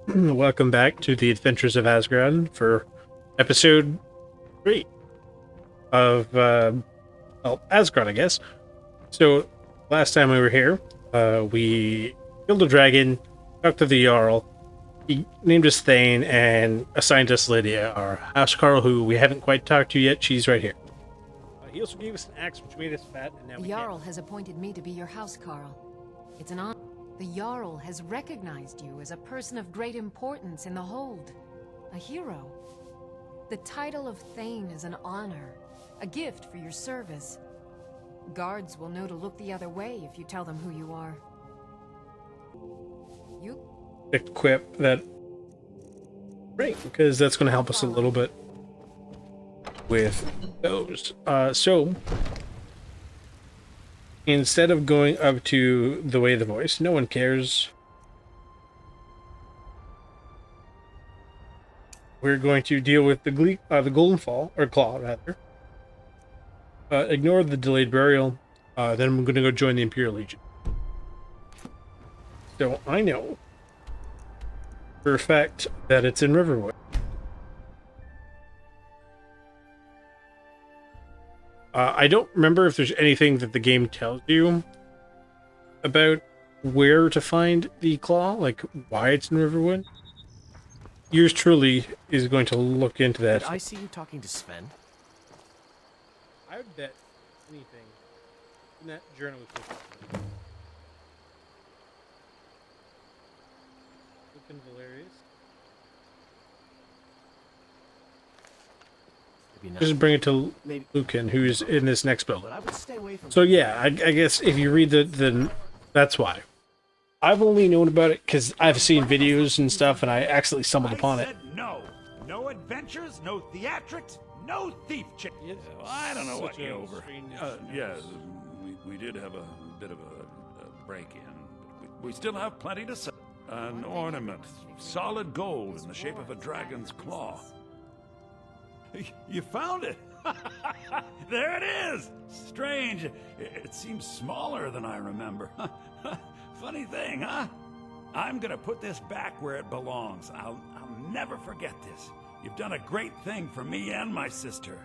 Welcome back to the Adventures of Asgrod for episode 3 of, Asgrod, I guess. So, last time we were here, we killed a dragon, talked to the Jarl, he named us Thane, and assigned us Lydia, our house Carl, who we haven't quite talked to yet. She's right here. He also gave us an axe, which made us fat, and now The we Jarl can't. has appointed me to be your housecarl. It's an honor. The Jarl has recognized you as a person of great importance in the Hold. A hero. The title of Thane is an honor, a gift for your service. Guards will know to look the other way if you tell them who you are. You? Equip that ring, because that's going to help us a little bit with those. So instead of going up to the way of the voice, no one cares. We're going to deal with the golden fall, or claw rather. Ignore the delayed burial. Then I'm going to go join the Imperial Legion. So I know for a fact that it's in Riverwood. I don't remember if there's anything that the game tells you about where to find the claw, like why it's in Riverwood. Yours truly is going to look into that. Did I see you talking to Sven? I would bet anything in that journal was looking hilarious. Maybe not. Just bring it to Maybe. Lucan, who's in this next build. But I would stay away from. So yeah, I guess if you read the that's why. I've only known about it because I've seen videos and stuff, and I accidentally stumbled upon it. No adventures, no theatrics, no thief chick. I don't know what Such a you over. strange Yeah, we did have a bit of a break-in, but we still have plenty to sell. An ornament, solid gold in the shape of a dragon's claw. You found it! There it is! Strange. It seems smaller than I remember. Funny thing, huh? I'm gonna put this back where it belongs. I'll never forget this. You've done a great thing for me and my sister.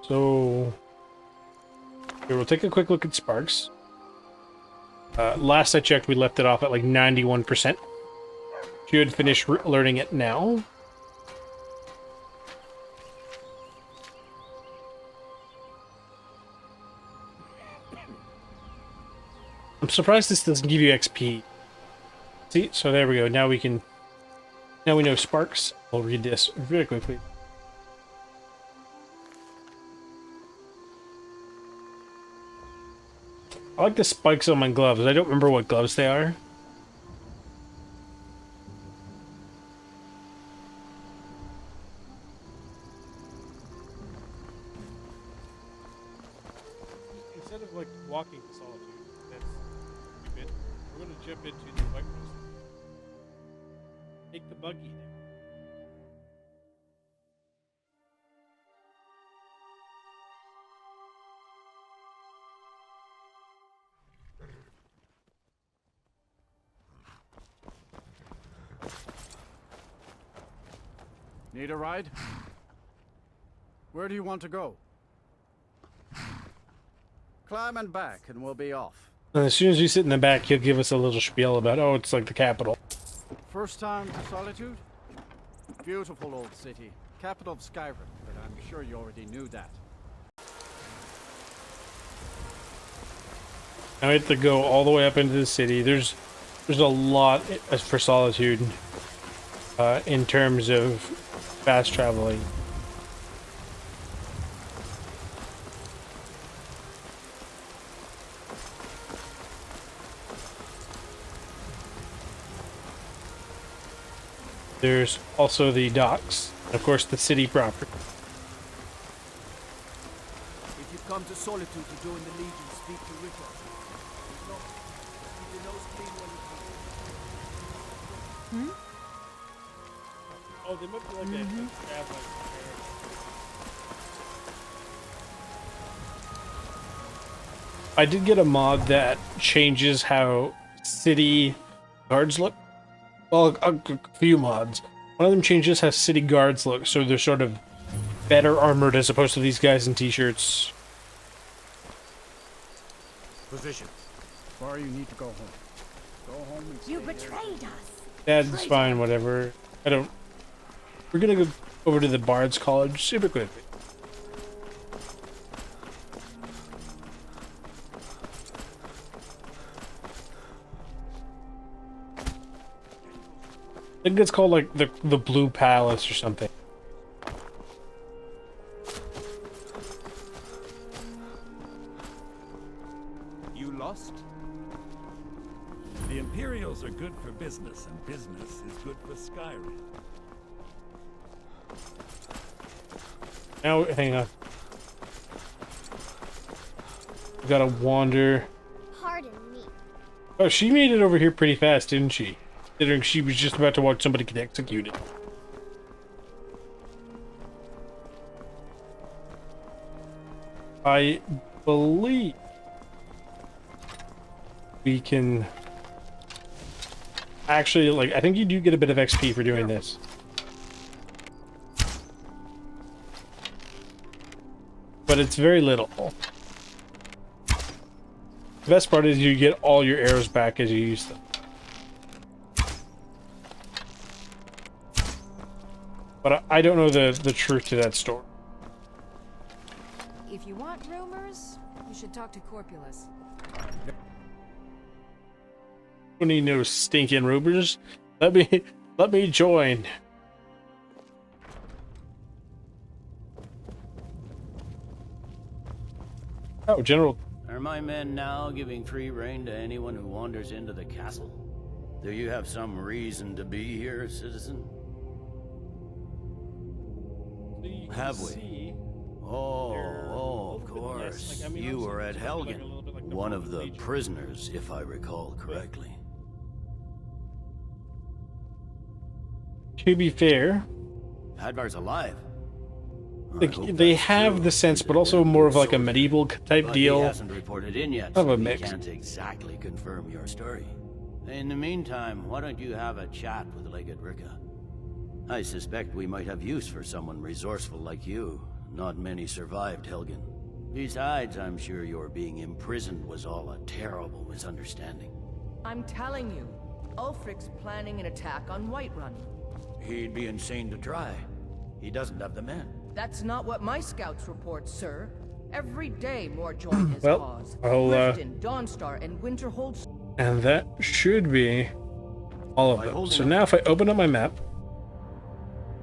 So here, we'll take a quick look at Sparks. Last I checked, we left it off at like 91%. Should finish learning it now. I'm surprised this doesn't give you XP. See, so there we go. Now we know Sparks. I'll read this very quickly. I like the spikes on my gloves. I don't remember what gloves they are. Instead of like walking to solitude, that's stupid. We're going to jump into the white rose. Take the buggy there. Need a ride? Where do you want to go? Climb and back and we'll be off. And as soon as we sit in the back, he'll give us a little spiel about, oh, it's like the capital. First time to Solitude? Beautiful old city. Capital of Skyrim, but I'm sure you already knew that. Now we have to go all the way up into the city. There's a lot for Solitude in terms of fast traveling. There's also the docks, and of course the city proper. If you come to Solitude to join the Legion, speak to Richard. He's not. Keep your nose clean when you come. Oh, they might be like I did get a mod that changes how city guards look. Well, a few mods. One of them changes how city guards look, so they're sort of better armored as opposed to these guys in t-shirts. Position. Sorry, you need to go home. Go home and You stay there. betrayed us. That's fine, whatever. I don't... We're gonna go over to the Bard's College super quickly. I think it's called like the Blue Palace or something. You lost? The Imperials are good for business, and business is good for Skyrim. Now, hang on. We gotta wander. Pardon me. Oh, she made it over here pretty fast, didn't she? Considering she was just about to watch somebody get executed. I believe we can actually, like, I think you do get a bit of XP for doing this. But it's very little. The best part is you get all your arrows back as you use them. But I don't know the truth to that story. If you want rumors, you should talk to Corpulus. Don't need no stinking rumors. Let me join. Oh, General. Are my men now giving free rein to anyone who wanders into the castle? Do you have some reason to be here, citizen? Have we? Oh, of course. You were at Helgen, one of the prisoners, if I recall correctly. To be fair, Hadvar's alive. they have the sense, but also more of like a medieval type deal. He hasn't reported in yet, Of a so mix. we can't exactly confirm your story. In the meantime, why don't you have a chat with Legate Ricka? I suspect we might have use for someone resourceful like you. Not many survived Helgen. Besides, I'm sure your being imprisoned was all a terrible misunderstanding. I'm telling you, Ulfric's planning an attack on Whiterun. He'd be insane to try. He doesn't have the men. That's not what my scouts report, sir. Every day more join his Well, cause. I'll, Riften, Dawnstar, and Winterhold. And that should be all of them. So now if I open up my map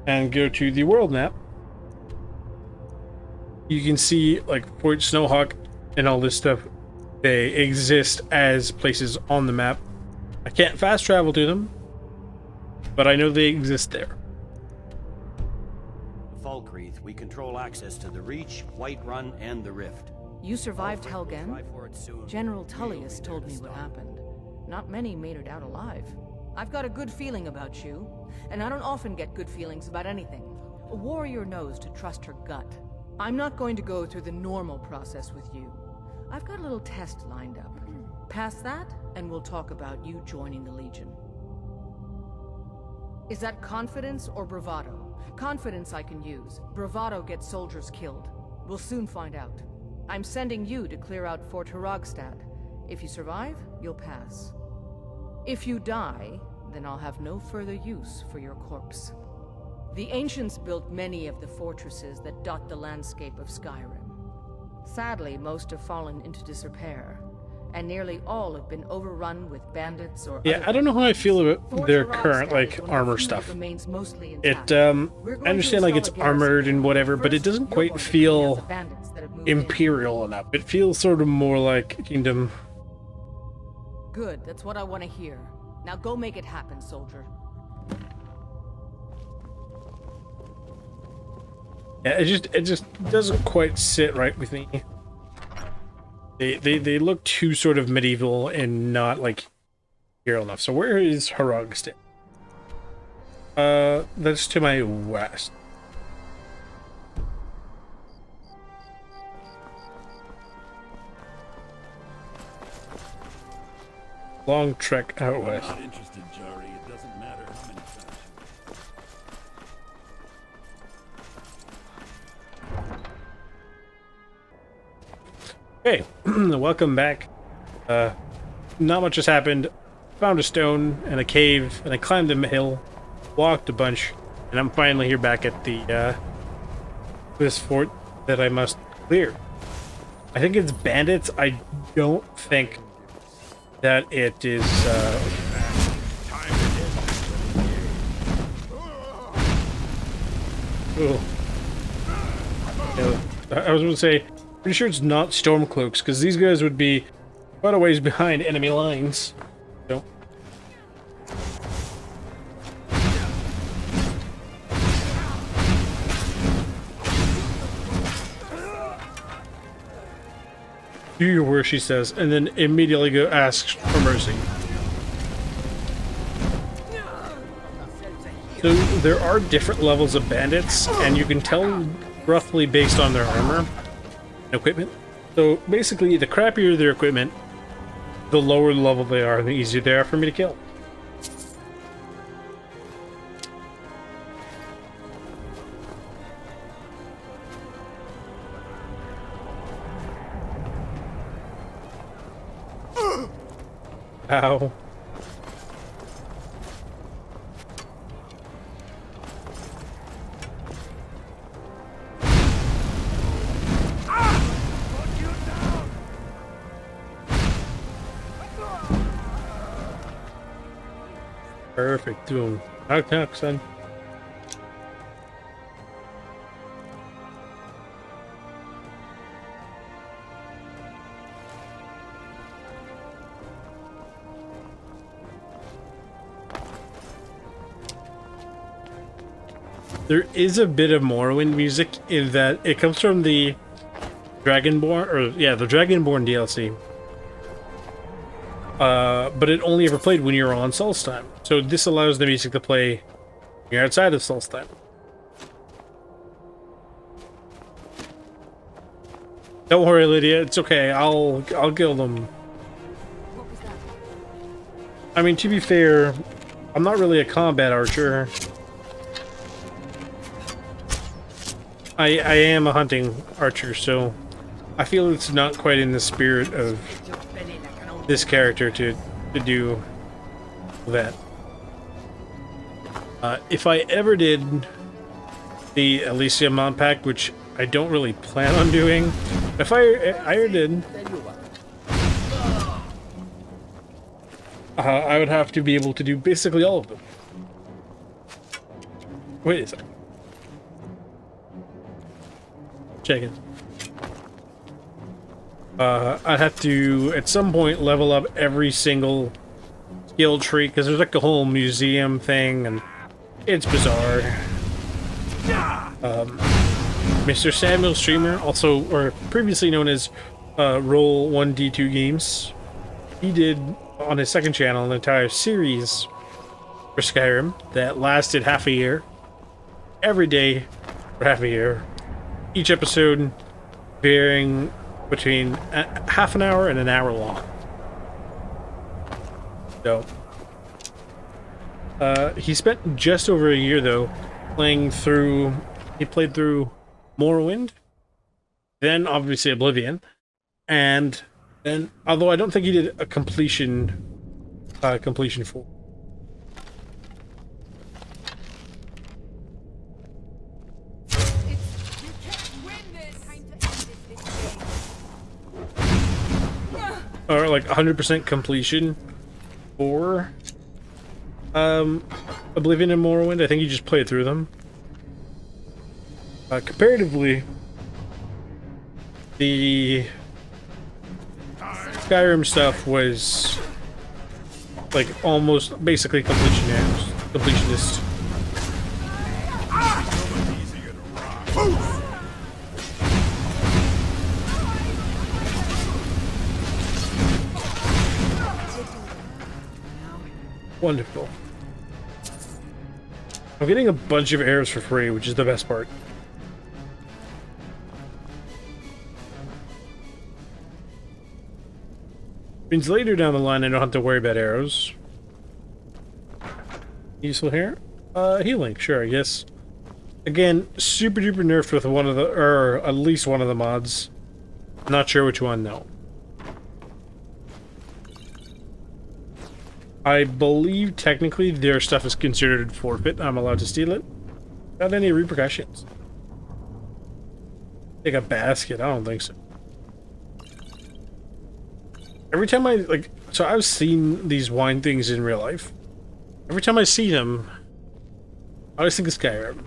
and go to the world map, you can see like Fort Snowhawk and all this stuff. They exist as places on the map. I can't fast travel to them, but I know they exist there. Falkreath, we control access to the Reach, Whiterun, and the Rift. You survived Ulfric will Helgen? try for it soon. General We'll Tullius be told there me to what stop. happened. Not many made it out alive. I've got a good feeling about you, and I don't often get good feelings about anything. A warrior knows to trust her gut. I'm not going to go through the normal process with you. I've got a little test lined up. Pass that, and we'll talk about you joining the Legion. Is that confidence or bravado? Confidence I can use. Bravado gets soldiers killed. We'll soon find out. I'm sending you to clear out Fort Hrogstad. If you survive, you'll pass. If you die, then I'll have no further use for your corpse. The ancients built many of the fortresses that dot the landscape of Skyrim. Sadly, most have fallen into disrepair, and nearly all have been overrun with bandits or Yeah, other I don't know how I feel about Fort their Hrogstad current is like one of the armor few that stuff. remains mostly It intact. I We're going to understand like it's install a garrison. armored and whatever, but it First, doesn't you're quite going to feel clean out the bandits that have moved in. imperial enough. It feels sort of more like Kingdom. Good, that's what I want to hear. Now go make it happen, soldier. Yeah, it just doesn't quite sit right with me. They look too sort of medieval and not like imperial enough. So where is Hrogstad? That's to my west. Long trek out I'm west. not interested, Jari. It doesn't matter how many finish. Okay, welcome back. Not much has happened. Found a stone and a cave, and I climbed the hill, walked a bunch, and I'm finally here back at the this fort that I must clear. I think it's bandits. I don't think that it is. Oh. Yeah, I was going to say, pretty sure it's not Stormcloaks, because these guys would be quite a ways behind enemy lines. So. Do your worst, she says, and then immediately go ask for mercy. So there are different levels of bandits, and you can tell roughly based on their armor and equipment. So basically, the crappier their equipment, the lower level they are, the easier they are for me to kill. Ow. Perfect. Do him. Knock, knock, son. There is a bit of Morrowind music in that it comes from the Dragonborn, or yeah, the Dragonborn DLC. But it only ever played when you're on Solstheim. So this allows the music to play when you're outside of Solstheim. Don't worry, Lydia. It's okay. I'll kill them. I mean, to be fair, I'm not really a combat archer. I am a hunting archer, so I feel it's not quite in the spirit of this character to do that. If I ever did the Elysium mod pack, which I don't really plan on doing, if I ever did, I would have to be able to do basically all of them. Wait a second. Check it. I'd have to, at some point, level up every single skill tree, because there's like a whole museum thing, and it's bizarre. Mr. Samuel Streamer, also, or previously known as Roll 1D2 Games, he did, on his second channel, an entire series for Skyrim that lasted half a year. Every day for half a year. Each episode varying between half an hour and an hour long. So, he spent just over a year, though, playing through... He played through Morrowind, then obviously Oblivion, and then, although I don't think he did a completion full. Or like 100% completion for Oblivion and Morrowind. I think you just played through them. Comparatively, the Skyrim stuff was like almost basically completionist. Wonderful. I'm getting a bunch of arrows for free, which is the best part. Means later down the line I don't have to worry about arrows. Useful here? Healing, sure, I guess. Again, super duper nerfed with one of the, or at least one of the mods. Not sure which one though. I believe technically their stuff is considered forfeit. I'm allowed to steal it. Without any repercussions. Take a basket? I don't think so. Every time I, like, so I've seen these wine things in real life. Every time I see them, I always think of Skyrim.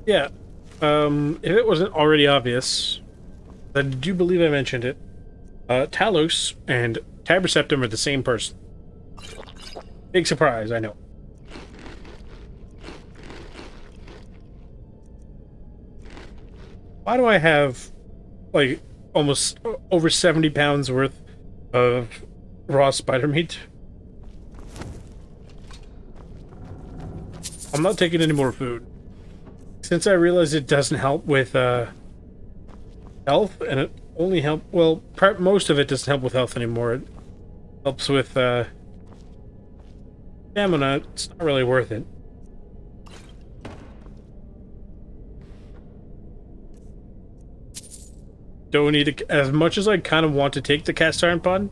Yeah, if it wasn't already obvious, I do believe I mentioned it. Talos and Taberceptum are the same person. Big surprise, I know. Why do I have, like, almost over 70 pounds worth of raw spider meat? I'm not taking any more food. Since I realized it doesn't help with health, and it only help, well, most of it doesn't help with health anymore. It helps with stamina. It's not really worth it. Don't need it as much as I kind of want to take the cast iron pod.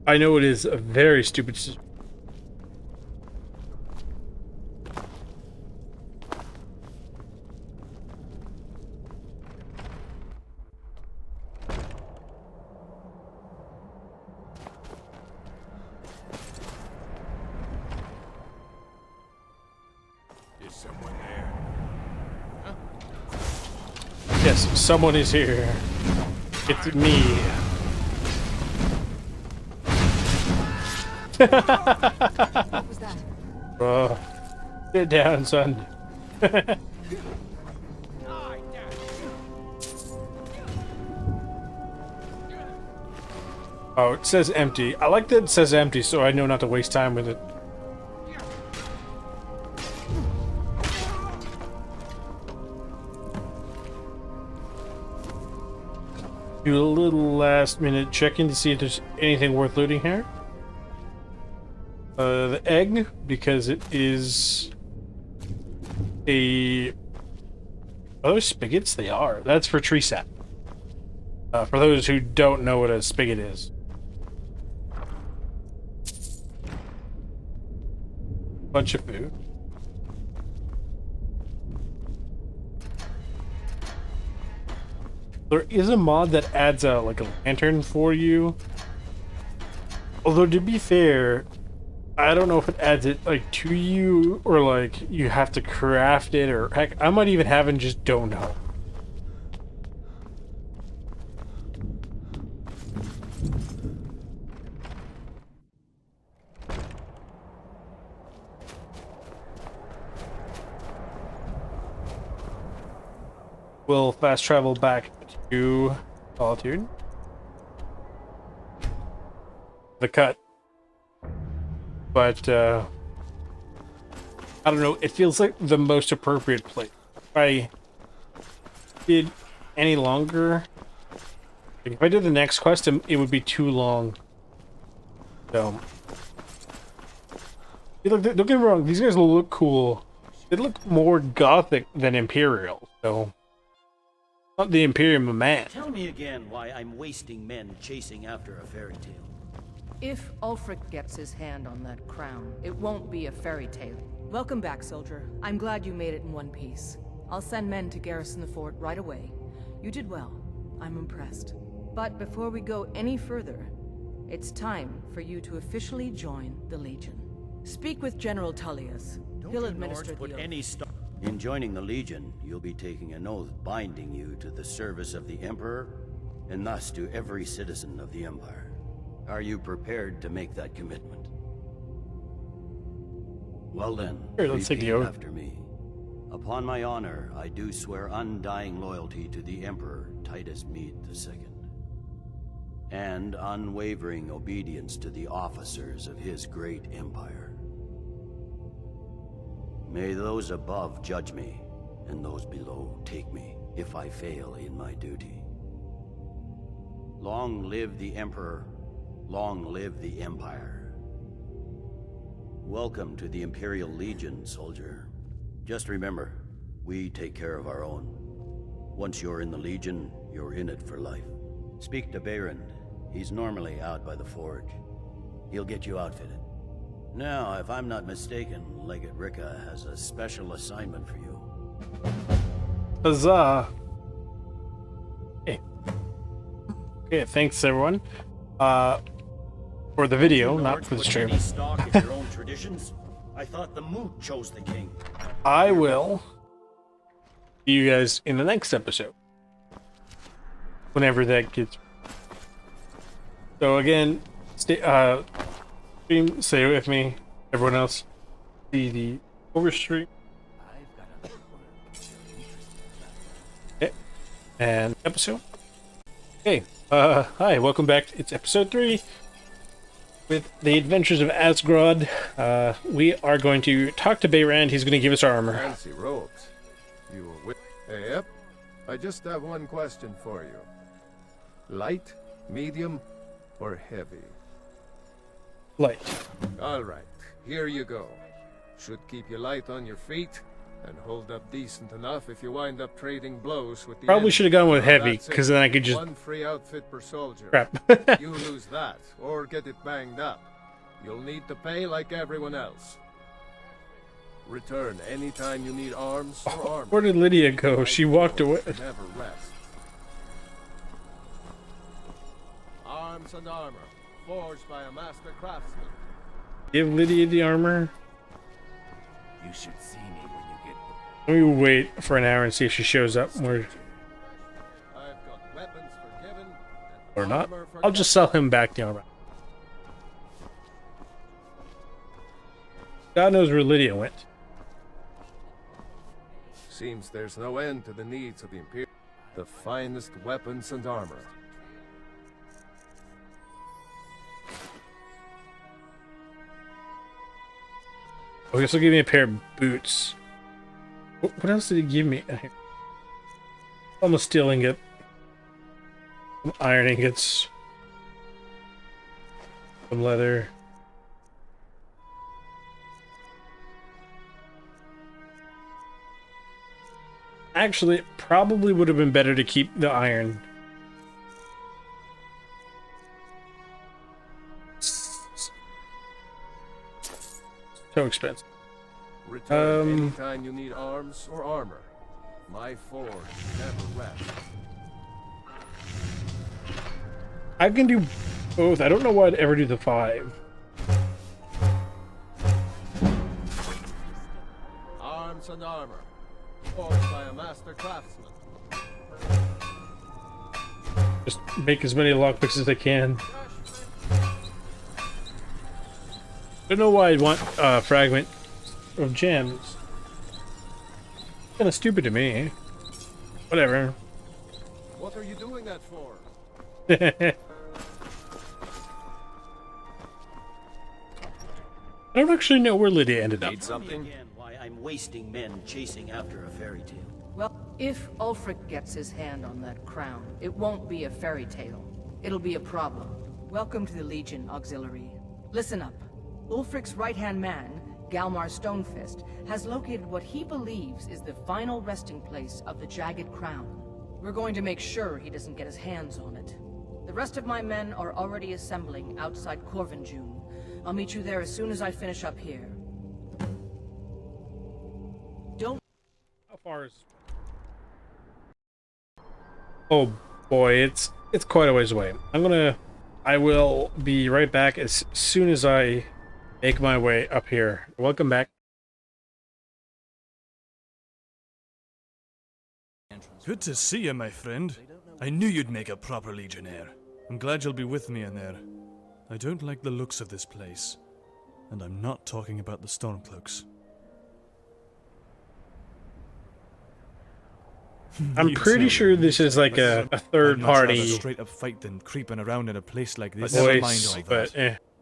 I know it is a very stupid decision. Yes, someone is here. It's me. What was that? Sit down, son. Oh, it says empty. I like that it says empty, so I know not to waste time with it. Do a little last minute check-in to see if there's anything worth looting here. The egg, because it is a... Are those spigots? They are. That's for tree sap. For those who don't know what a spigot is. Bunch of food. There is a mod that adds a like a lantern for you. Although to be fair, I don't know if it adds it like to you or like you have to craft it, or heck, I might even have and just don't know. We'll fast travel back to Solitude. The cut. But, I don't know, it feels like the most appropriate place. If I did any longer, like if I did the next quest, it would be too long. So, don't get me wrong, these guys look cool. They look more gothic than Imperial, so... Not the Imperium of man. Tell me again why I'm wasting men chasing after a fairy tale. If Ulfric gets his hand on that crown, it won't be a fairy tale. Welcome back, soldier. I'm glad you made it in one piece. I'll send men to garrison the fort right away. You did well. I'm impressed. But before we go any further, it's time for you to officially join the Legion. Speak with General Tullius. He'll administer the oath. In joining the Legion, you'll be taking an oath binding you to the service of the Emperor, and thus to every citizen of the Empire. Are you prepared to make that commitment? Well then, sure, let's take the oath. After me. Upon my honor, I do swear undying loyalty to the Emperor Titus Mede II, and unwavering obedience to the officers of his great empire. May those above judge me, and those below take me, if I fail in my duty. Long live the Emperor, long live the Empire. Welcome to the Imperial Legion, soldier. Just remember, we take care of our own. Once you're in the Legion, you're in it for life. Speak to Behrend. He's normally out by the forge. He'll get you outfitted. Now, if I'm not mistaken, Legate Rika has a special assignment for you. Huzzah! Okay. Okay, thanks everyone. For the video, not for the stream. Stock of your own traditions? I thought the Moot chose the king. I will see you guys in the next episode. Whenever that gets. So again, stay with me. Everyone else, see the overstream. Okay. And episode. Okay. Hi, welcome back. It's episode 3 with the Adventures of Asgrod. We are going to talk to Behrend. He's going to give us our armor. Fancy robes. You were with. Hey, yep. I just have one question for you. Light, medium, or heavy? Light. All right. Here you go. Should keep you light on your feet and hold up decent enough if you wind up trading blows with the Probably enemy. should have gone with heavy, That's it. because then I could just. One free outfit per soldier. Crap. You lose that, or get it banged up. You'll need to pay like everyone else. Return anytime you need arms or armor. Where did Lydia go? She walked away. Never rest. Arms and armor, forged by a master craftsman. Give Lydia the armor. You should see me when you get. Let me wait for an hour and see if she shows up. Or I've got weapons forgiven and or not. armor I'll just sell him back the armor. God knows where Lydia went. Seems there's no end to the needs of the Imperium. The finest weapons and armor. Oh, this will give me a pair of boots. What else did he give me? Almost steel ingot. Some iron ingots. Some leather. Actually, it probably would have been better to keep the iron. So expensive. Return anytime you need arms or armor. My forge never rests. I can do both. I don't know why I'd ever do the 5. Arms and armor, forged by a master craftsman. Just make as many lockpicks as I can. I don't know why I'd want a fragment of gems. Kind of stupid to me. Whatever. What are you doing that for? I don't actually know where Lydia ended up. Need something? Again, why I'm wasting men chasing after a fairy tale. Well, if Ulfric gets his hand on that crown, it won't be a fairy tale. It'll be a problem. Welcome to the Legion, Auxiliary. Listen up. Ulfric's right-hand man, Galmar Stonefist, has located what he believes is the final resting place of the Jagged Crown. We're going to make sure he doesn't get his hands on it. The rest of my men are already assembling outside Corvinjune. I'll meet you there as soon as I finish up here. Don't... How far is... Oh boy, it's quite a ways away. I will be right back as soon as I make my way up here. Welcome back. Good to see you, my friend. I knew you'd make a proper legionnaire. I'm glad you'll be with me in there. I don't like the looks of this place. And I'm not talking about the Stormcloaks. I'm pretty sure this is like a third party Straight up fight than creeping around in a place like this. voice, but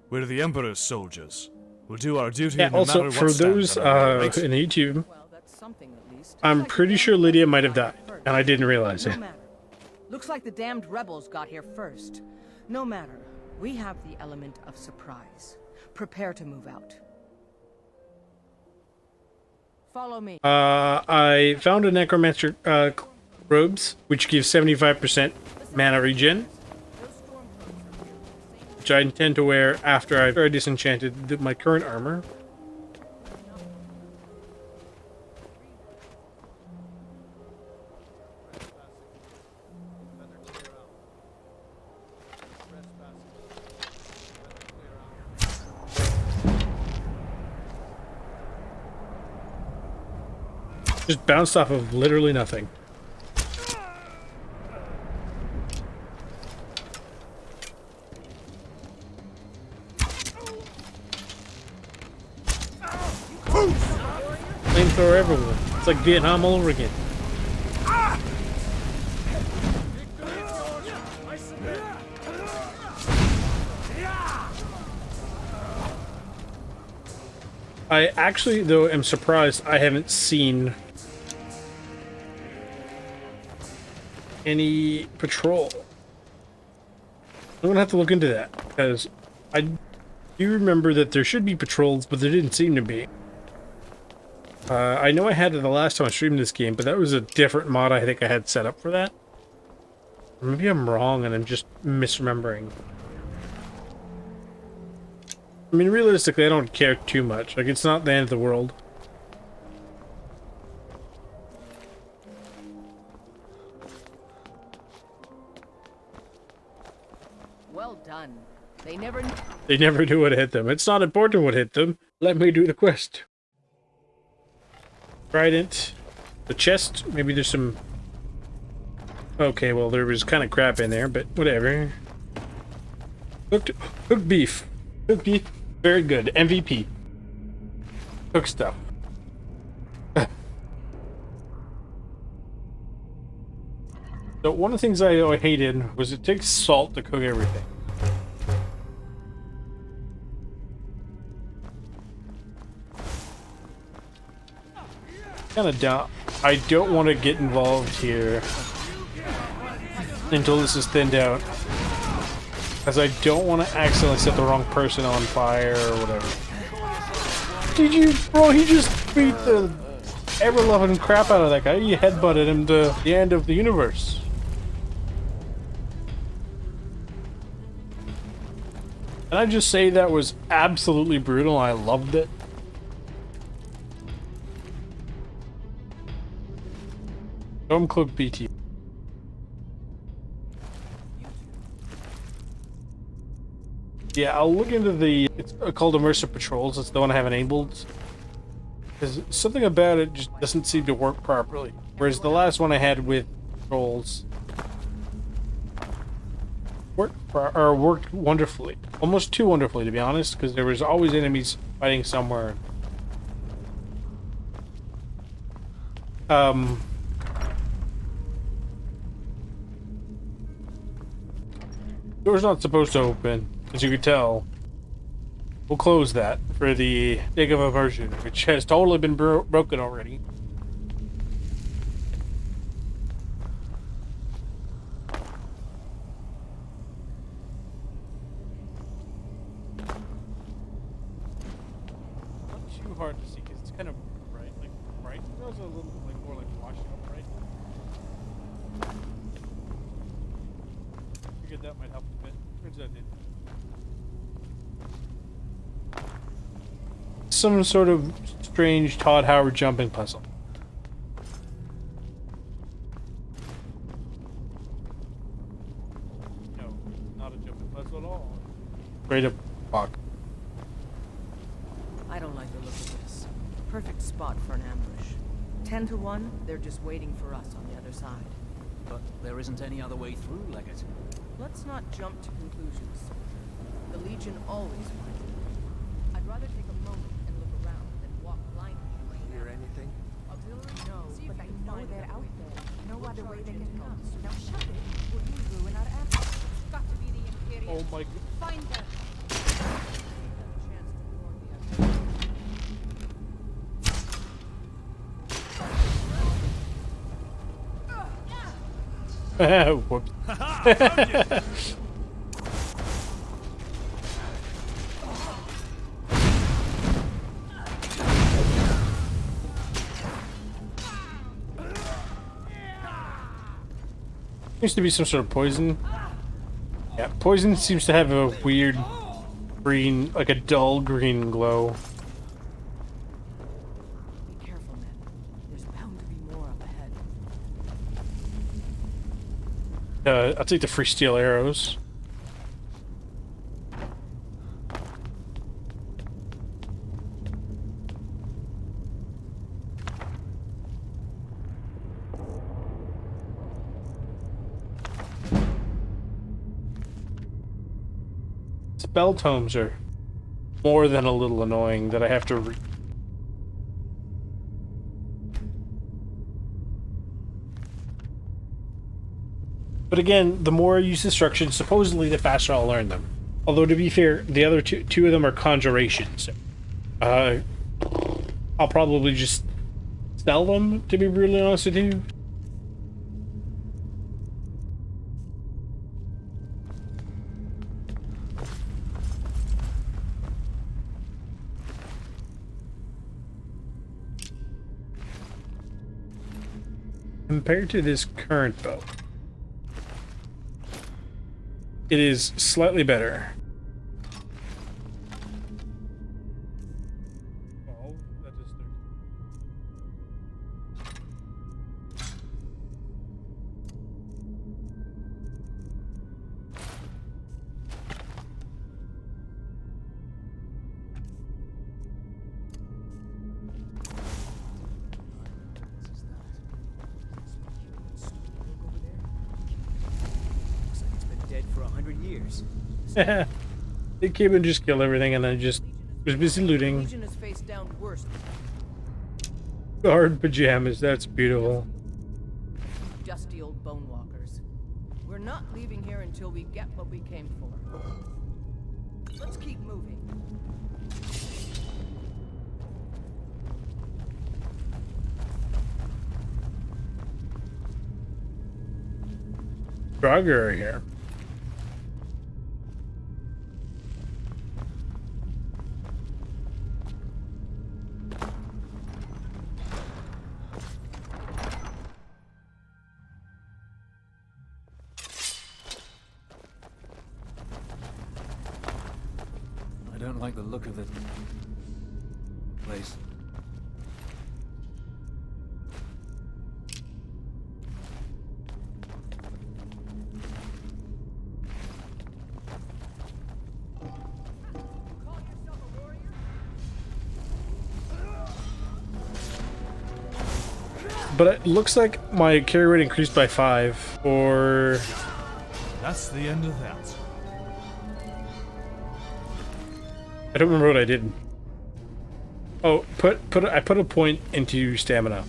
We're the Emperor's soldiers. We'll do our duty Yeah, no also, matter for what those stands on our right. in YouTube, Well, that's something at least. I'm pretty sure Lydia might have died, and I didn't realize No it. matter. Looks like the damned rebels got here first. No matter. We have the element of surprise. Prepare to move out. Follow me. I found a necromancer robes, which gives 75% mana regen, which I intend to wear after I disenchanted my current armor. Just bounced off of literally nothing. Flamethrower everywhere. It's like Vietnam all over again. I actually, though, am surprised I haven't seen any patrol. I'm gonna have to look into that, because I do remember that there should be patrols, but there didn't seem to be. I know I had it the last time I streamed this game, but that was a different mod I think I had set up for that. Maybe I'm wrong and I'm just misremembering. I mean, realistically, I don't care too much. Like, it's not the end of the world. Well done. They never knew what hit them. It's not important what hit them. Let me do the quest. Trident. The chest. Maybe there's some... Okay, well, there was kind of crap in there, but whatever. Cooked beef. Cooked beef. Very good. MVP. Cook stuff. So one of the things I hated was it takes salt to cook everything. Kind of down. I don't want to get involved here until this is thinned out, because I don't want to accidentally set the wrong person on fire or whatever. Did you, bro? He just beat the ever-loving crap out of that guy. You headbutted him to the end of the universe. Can I just say that was absolutely brutal? I loved it. Stormcloak BT. Yeah, I'll look into the... It's called Immersive Patrols. It's the one I have enabled. Because something about it just doesn't seem to work properly. Whereas the last one I had with patrols worked wonderfully. Almost too wonderfully, to be honest, because there was always enemies fighting somewhere. Door's not supposed to open, as you can tell. We'll close that for the sake of immersion, which has totally been broken already. Not too hard to see because it's kind of bright, like bright. It was a little like more like washed out bright. Figured that might help a bit. Turns out it didn't. Some sort of strange Todd Howard jumping puzzle. No, not a jumping puzzle at all. Straight up fuck. I don't like the look of this. Perfect spot for an ambush. 10 to 1, they're just waiting for us on the other side. But there isn't any other way through, Leggett. Let's not jump to conclusions. The Legion always finds it. I'd rather take a moment and look around than walk blindly. Hear anything? Auxiliary? No, but I know they're out there. No other way they can come. Now shut it, or you ruin our effort. It's got to be the Imperial. Oh my god. Find them. Whoops. Seems to be some sort of poison. Yeah, poison seems to have a weird green, like a dull green glow. Be careful, men. There's bound to be more up ahead. I'll take the free steel arrows. Spell tomes are more than a little annoying that I have to read. But again, the more I use instructions, supposedly the faster I'll learn them. Although to be fair, the other two of them are conjurations. I'll probably just sell them, to be brutally honest with you. Compared to this current bow, it is slightly better. Oh, that is 30. They came and just killed everything, and then just was busy looting. Legion is face down worse. Guard pajamas, that's beautiful. Dusty old bone walkers. We're not leaving here until we get what we came for. Let's keep moving. Draugr are here. I don't like the look of the place. But it looks like my carry rate increased by 5, or... That's the end of that. I don't remember what I did. Oh, I put a point into stamina.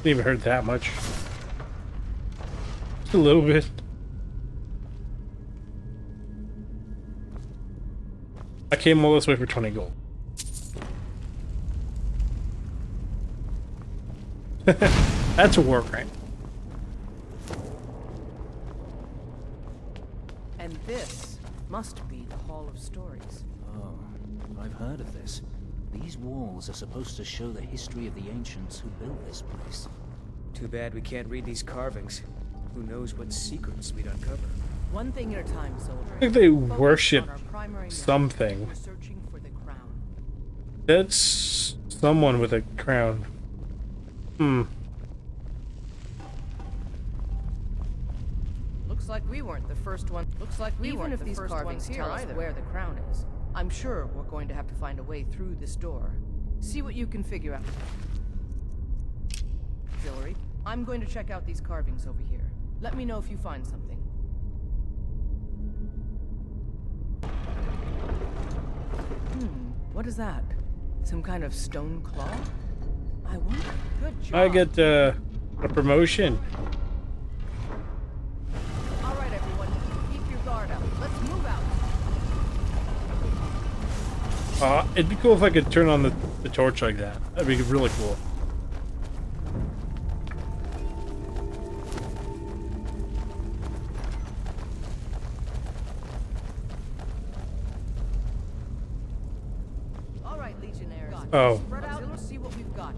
Didn't even hurt that much. Just a little bit. I came all this way for 20 gold. That's a war crime. And this must be the Hall of Stories. Oh, I've heard of this. These walls are supposed to show the history of the ancients who built this place. Too bad we can't read these carvings. Who knows what secrets we'd uncover. One thing at a time, soldier. I think they worship something. Searching for the crown. That's someone with a crown. Looks like we weren't the first one. Looks like we weren't the first ones tell us where the crown is. I'm sure we're going to have to find a way through this door. See what you can figure out. Auxiliary, I'm going to check out these carvings over here. Let me know if you find something. What is that? Some kind of stone claw? I wonder. Good job. I get a promotion. All right, everyone. Keep your guard up. It'd be cool if I could turn on the torch like that. That'd be really cool. All right, Legionnaires. Oh. Spread out and see what we've got.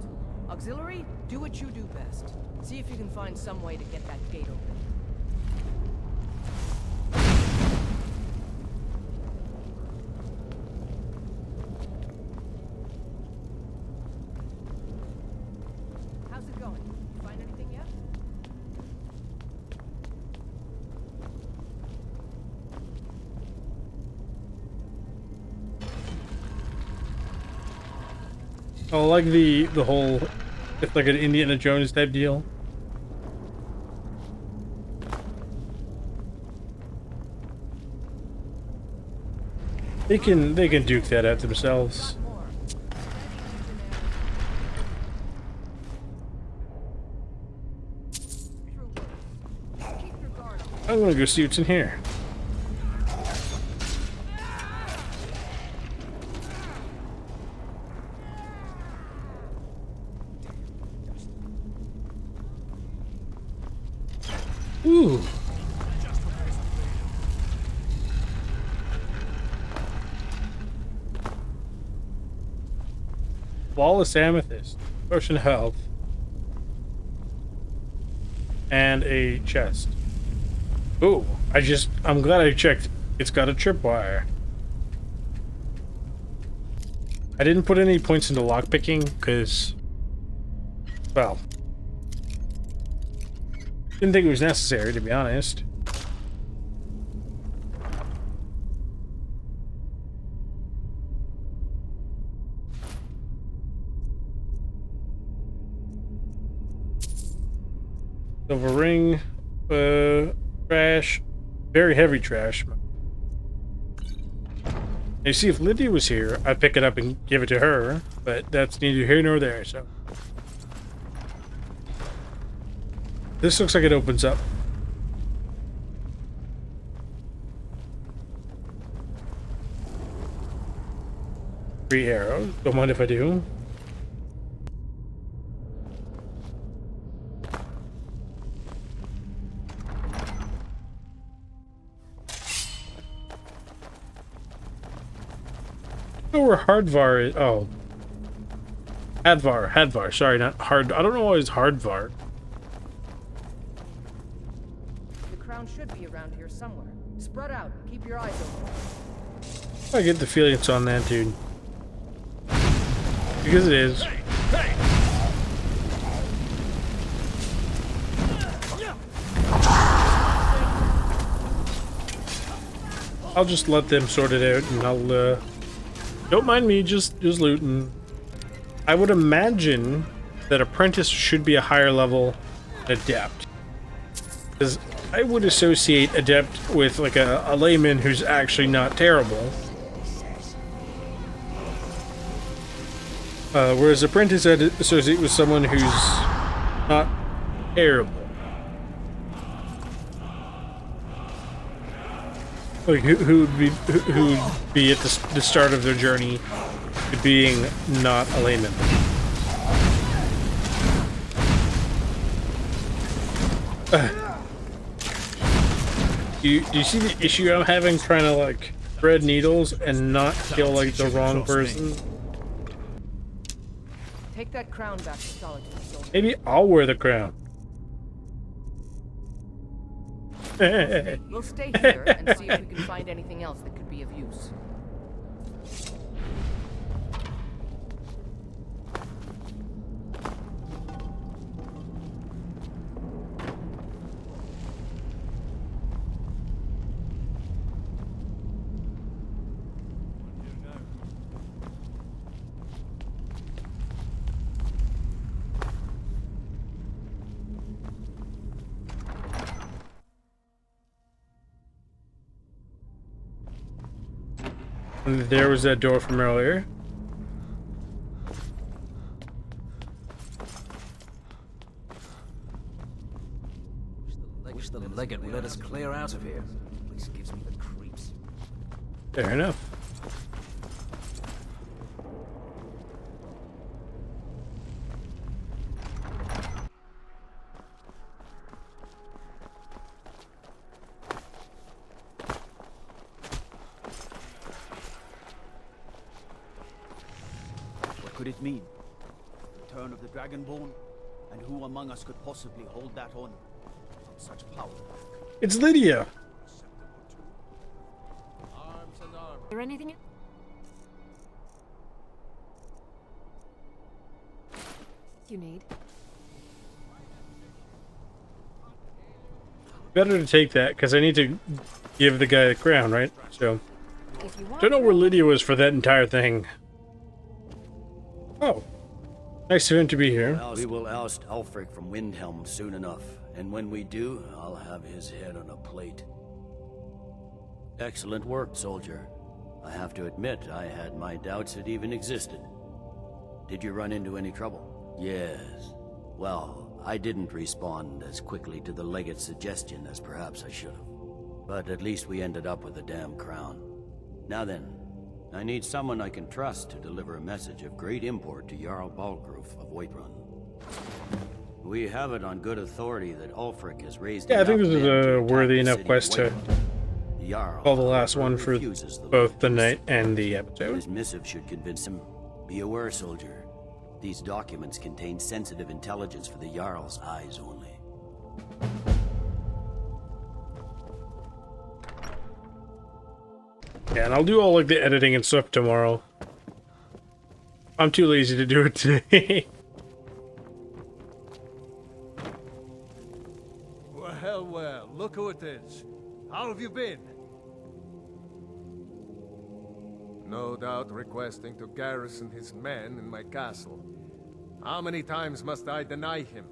Auxiliary, do what you do best. See if you can find some way to get that gate open. How's it going? Find anything yet? I like the whole, it's like an Indiana Jones type deal. They can duke that out themselves. I'm gonna go see what's in here. Ooh. Flawless amethyst, potion of health, and a chest. Ooh, I'm glad I checked. It's got a tripwire. I didn't put any points into lockpicking because, well, didn't think it was necessary, to be honest. Silver ring, trash, very heavy trash. You see, if Lydia was here, I'd pick it up and give it to her, but that's neither here nor there, so. This looks like it opens up. 3 arrows. Don't mind if I do. Oh, where Hardvar is. Oh. Hadvar. Sorry, not Hard. I don't know why it's Hardvar. The crown should be around here somewhere. Spread out and keep your eyes open. I get the feeling it's on that dude. Because it is. I'll just let them sort it out and I'll don't mind me just looting. I would imagine that apprentice should be a higher level than adept. Because I would associate adept with like a layman who's actually not terrible. Whereas apprentice I'd associate with someone who's not terrible. Like who would be at the start of their journey to being not a layman. Do you see the issue I'm having trying to like thread needles and not kill like the wrong person? Take that crown back to Solitude, soldier. Maybe I'll wear the crown. We'll stay here and see if we can find anything else that could be of use. There was that door from earlier. I wish the legate would let us clear out of here. This gives me the creeps. Fair enough. could it mean? Return of the Dragonborn? And who among us could possibly hold that on from such power? It's Lydia. Arms and arms. Is there anything? You need? Better to take that, because I need to give the guy the crown, right? So, If you want. don't know where Lydia was for that entire thing. Oh. Nice of him to be here. We will oust Ulfric from Windhelm soon enough, and when we do, I'll have his head on a plate. Excellent work, soldier. I have to admit, I had my doubts it even existed. Did you run into any trouble? Yes. Well, I didn't respond as quickly to the legate's suggestion as perhaps I should have. But at least we ended up with a damn crown. Now then, I need someone I can trust to deliver a message of great import to Jarl Balgruf of Whiterun. We have it on good authority that Ulfric has raised. Yeah, I think this is a worthy enough quest to call the last one for both the night and the episode. His missive should convince him. Be aware, soldier. These documents contain sensitive intelligence for the Jarl's eyes only. Yeah, and I'll do all like the editing and stuff tomorrow. I'm too lazy to do it today. Well, well, look who it is. How have you been? No doubt requesting to garrison his men in my castle. How many times must I deny him?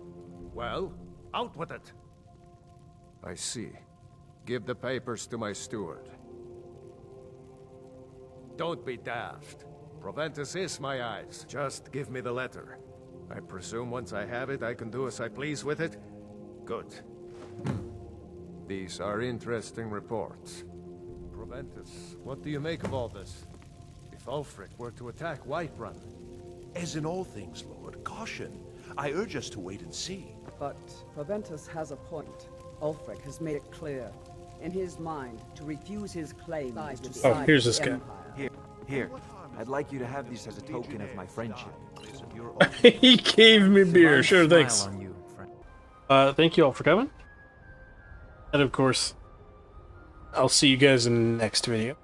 Well, out with it! I see. Give the papers to my steward. Don't be daft. Proventus is my eyes. Just give me the letter. I presume once I have it, I can do as I please with it? Good. These are interesting reports. Proventus, what do you make of all this? If Ulfric were to attack Whiterun... As in all things, Lord, caution. I urge us to wait and see. But Proventus has a point. Ulfric has made it clear, in his mind, to refuse his claim is to side here's with this the guy. Empire. Here. I'd like you to have these as a token of my friendship. He gave me beer. Sure, thanks. Thank you all for coming. And of course, I'll see you guys in the next video.